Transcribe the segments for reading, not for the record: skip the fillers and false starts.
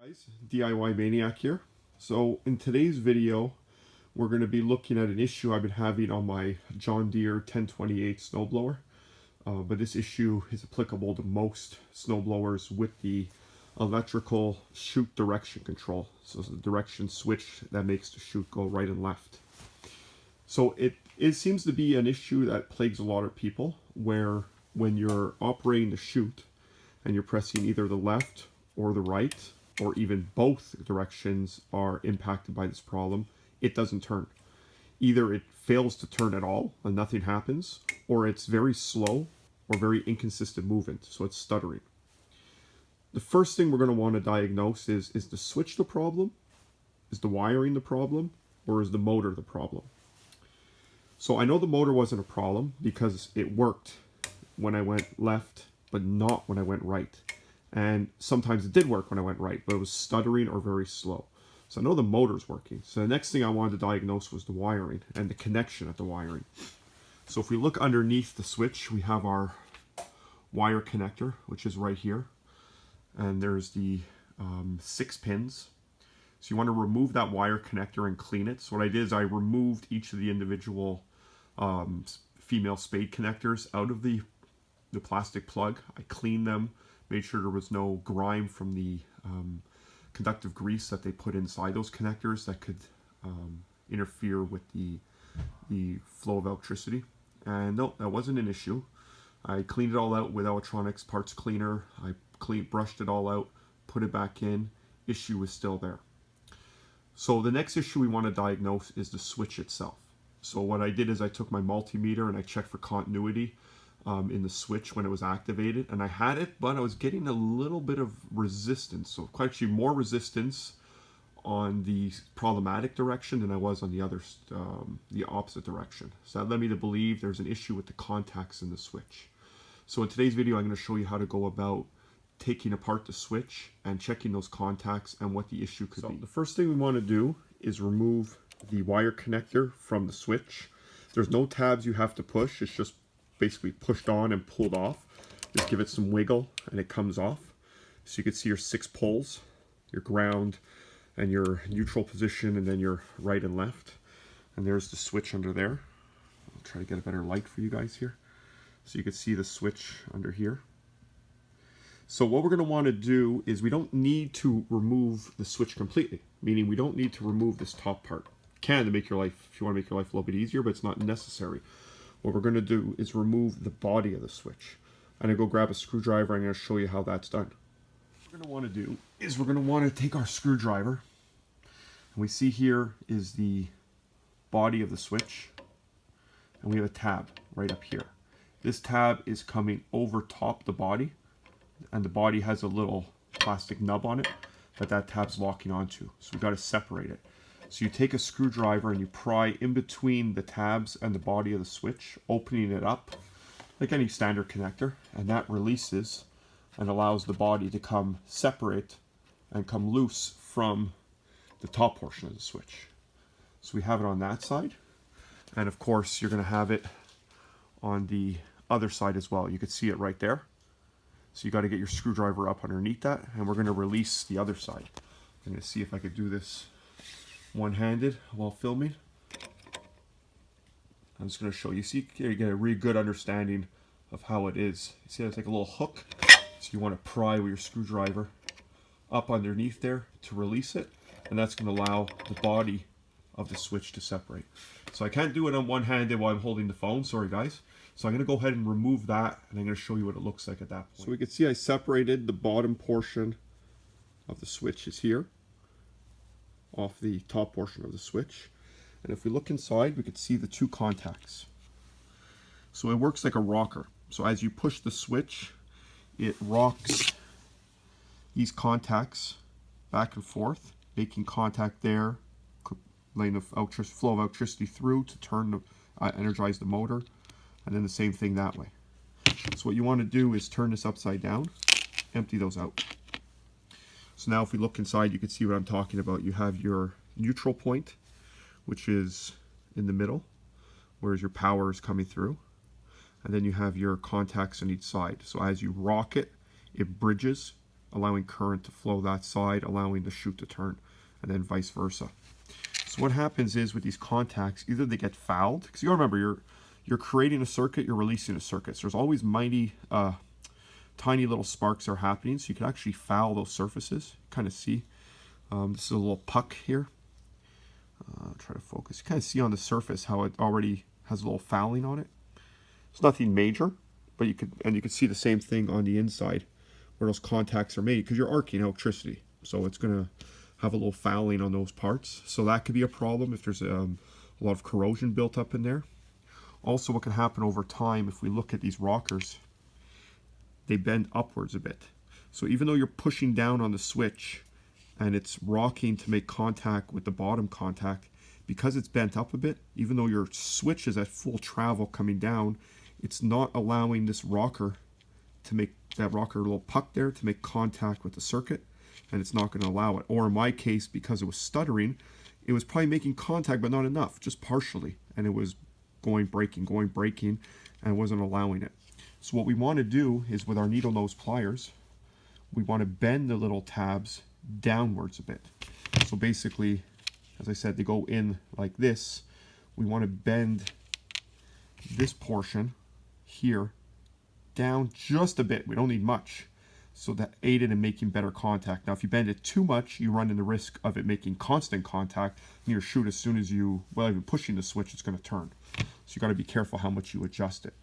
Guys, DIY Maniac here. So in today's video, we're going to be looking at an issue I've been having on my John Deere 1028 snowblower. But this issue is applicable to most snowblowers with the electrical chute direction control. So it's the direction switch that makes the chute go right and left. So it seems to be an issue that plagues a lot of people, where when you're operating the chute and you're pressing either the left or the right, or even both directions are impacted by this problem, it doesn't turn. Either it fails to turn at all and nothing happens, or it's very slow or very inconsistent movement, so it's stuttering. The first thing we're going to want to diagnose is the switch the problem? Is the wiring the problem? Or is the motor the problem? So I know the motor wasn't a problem because it worked when I went left, but not when I went right. And sometimes it did work when I went right, but it was stuttering or very slow. So I know the motor's working. So the next thing I wanted to diagnose was the wiring and the connection at the wiring. So if we look underneath the switch, we have our wire connector, which is right here. And there's the 6 pins. So you want to remove that wire connector and clean it. So what I did is I removed each of the individual female spade connectors out of the plastic plug. I cleaned them, made sure there was no grime from the conductive grease that they put inside those connectors that could interfere with the flow of electricity. And no, that wasn't an issue. I cleaned it all out with electronics parts cleaner. I brushed it all out, put it back in. Issue was still there. So the next issue we want to diagnose is the switch itself. So what I did is I took my multimeter and I checked for continuity in the switch when it was activated, and I had it, but I was getting a little bit of resistance. So quite actually more resistance on the problematic direction than I was on the other, the opposite direction. So that led me to believe there's an issue with the contacts in the switch. So in today's video, I'm going to show you how to go about taking apart the switch and checking those contacts and what the issue could be. The first thing we want to do is remove the wire connector from the switch. There's no tabs you have to push. It's just basically pushed on and pulled off. Just give it some wiggle and it comes off. So you can see your 6 poles, your ground and your neutral position, and then your right and left. And there's the switch under there. I'll try to get a better light for you guys here. So you can see the switch under here. So what we're going to want to do is we don't need to remove the switch completely, meaning we don't need to remove this top part. You can to make your life, if you want to make your life a little bit easier, but it's not necessary. What we're going to do is remove the body of the switch. I'm going to go grab a screwdriver. I'm going to show you how that's done. What we're going to want to do is we're going to want to take our screwdriver, and we see here is the body of the switch, and we have a tab right up here. This tab is coming over top the body, and the body has a little plastic nub on it that tab's locking onto. So we've got to separate it. So you take a screwdriver and you pry in between the tabs and the body of the switch, opening it up like any standard connector, and that releases and allows the body to come separate and come loose from the top portion of the switch. So we have it on that side, and of course you're going to have it on the other side as well. You can see it right there. So you got to get your screwdriver up underneath that, and we're going to release the other side. I'm going to see if I could do this one-handed while filming. I'm just going to show you. See, you get a really good understanding of how it is. You see, I take a little hook. So you want to pry with your screwdriver up underneath there to release it, and that's going to allow the body of the switch to separate. So I can't do it on one-handed while I'm holding the phone. Sorry, guys. So I'm going to go ahead and remove that, and I'm going to show you what it looks like at that point. So we can see I separated the bottom portion of the switch is here off the top portion of the switch. And if we look inside, we can see the 2 contacts. So it works like a rocker. So as you push the switch, it rocks these contacts back and forth, making contact there, letting the flow of electricity through to turn energize the motor. And then the same thing that way. So what you want to do is turn this upside down, empty those out. So now if we look inside, you can see what I'm talking about. You have your neutral point, which is in the middle, whereas your power is coming through. And then you have your contacts on each side. So as you rock it, it bridges allowing current to flow that side, allowing the chute to turn, and then vice versa. So what happens is with these contacts, either they get fouled, because you gotta remember, you're creating a circuit, you're releasing a circuit. So there's always mighty, tiny little sparks are happening, so you can actually foul those surfaces. Kind of see, this is a little puck here. Try to focus. You kind of see on the surface how it already has a little fouling on it. It's nothing major, but you could see the same thing on the inside where those contacts are made, because you're arcing electricity, so it's gonna have a little fouling on those parts. So that could be a problem if there's a lot of corrosion built up in there. Also, what can happen over time, if we look at these rockers, they bend upwards a bit. So even though you're pushing down on the switch and it's rocking to make contact with the bottom contact, because it's bent up a bit, even though your switch is at full travel coming down, it's not allowing this rocker to make that rocker little puck there to make contact with the circuit, and it's not going to allow it. Or in my case, because it was stuttering, it was probably making contact but not enough, just partially, and it was going breaking, and it wasn't allowing it. So what we want to do is, with our needle nose pliers, we want to bend the little tabs downwards a bit. So basically, as I said, they go in like this. We want to bend this portion here down just a bit. We don't need much, so that aided in making better contact. Now if you bend it too much, you run in the risk of it making constant contact, and your chute, as soon as you, well, even pushing the switch, it's going to turn. So you got to be careful how much you adjust it.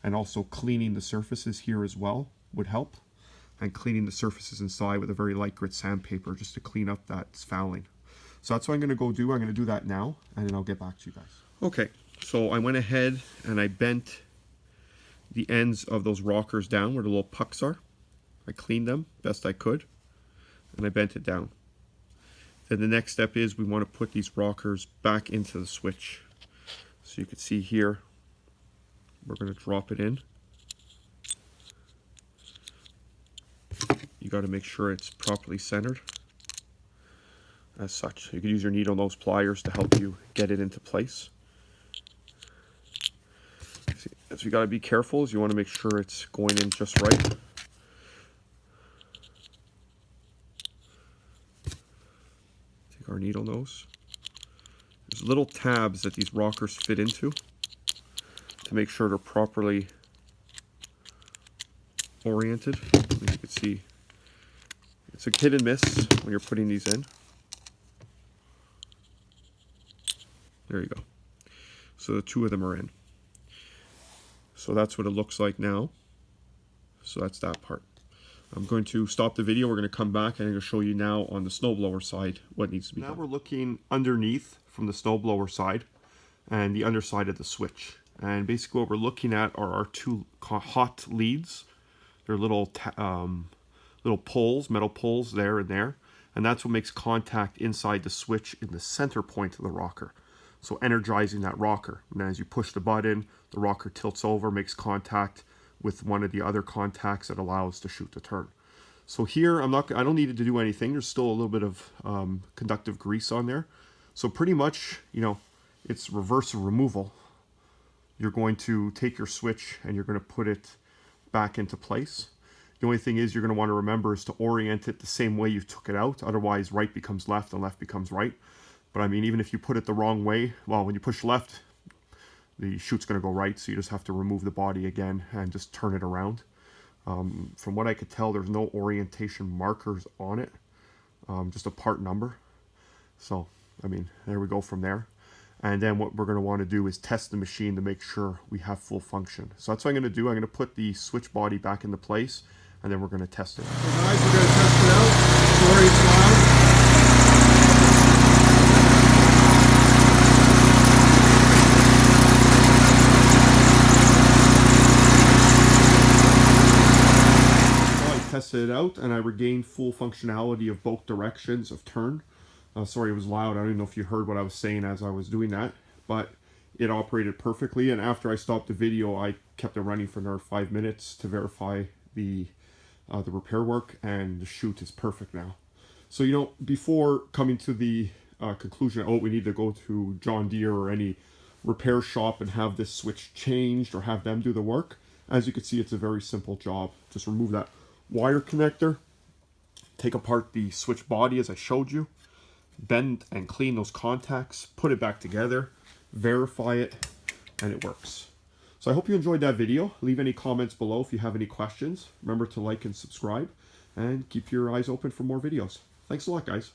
And also cleaning the surfaces here as well would help, and cleaning the surfaces inside with a very light grit sandpaper just to clean up that fouling. So that's what I'm going to go do. I'm going to do that now, and then I'll get back to you guys. Okay, so I went ahead and I bent the ends of those rockers down where the little pucks are. I cleaned them best I could, and I bent it down. Then the next step is we want to put these rockers back into the switch. So you can see here, we're going to drop it in. You got to make sure it's properly centered as such. You can use your needle nose pliers to help you get it into place. So you got to be careful, as you want to make sure it's going in just right. Take our needle nose. There's little tabs that these rockers fit into to make sure they're properly oriented. As you can see, it's a hit and miss when you're putting these in. There you go. So the two of them are in. So that's what it looks like now. So that's that part. I'm going to stop the video. We're going to come back and I'm going to show you now on the snowblower side what needs to be done. Now we're looking underneath from the snowblower side and the underside of the switch. And basically what we're looking at are our two hot leads. They're little poles, metal poles there and there. And that's what makes contact inside the switch in the center point of the rocker. So energizing that rocker. And as you push the button, the rocker tilts over, makes contact with one of the other contacts that allows the chute to turn. So here, I don't need it to do anything. There's still a little bit of conductive grease on there. So pretty much, it's reverse removal. You're going to take your switch and you're going to put it back into place. The only thing is you're going to want to remember is to orient it the same way you took it out. Otherwise, right becomes left and left becomes right. But I mean, even if you put it the wrong way, well, when you push left, the chute's going to go right. So you just have to remove the body again and just turn it around. From what I could tell, there's no orientation markers on it, just a part number. So, I mean, there we go from there. And then what we're going to want to do is test the machine to make sure we have full function. So that's what I'm going to do. I'm going to put the switch body back into place, and then we're going to test it. So guys, we're going to test it out. Sorry it's loud. Tested it out and I regained full functionality of both directions of turn. Sorry it was loud. I don't even know if you heard what I was saying as I was doing that, but it operated perfectly. And after I stopped the video, I kept it running for another 5 minutes to verify the repair work, and the chute is perfect now. So before coming to the conclusion, oh, we need to go to John Deere or any repair shop and have this switch changed or have them do the work, as you can see, it's a very simple job. Just remove that wire connector, take apart the switch body as I showed you, bend and clean those contacts, put it back together, verify it, and it works. So I hope you enjoyed that video. Leave any comments below if you have any questions. Remember to like and subscribe, and keep your eyes open for more videos. Thanks a lot, guys.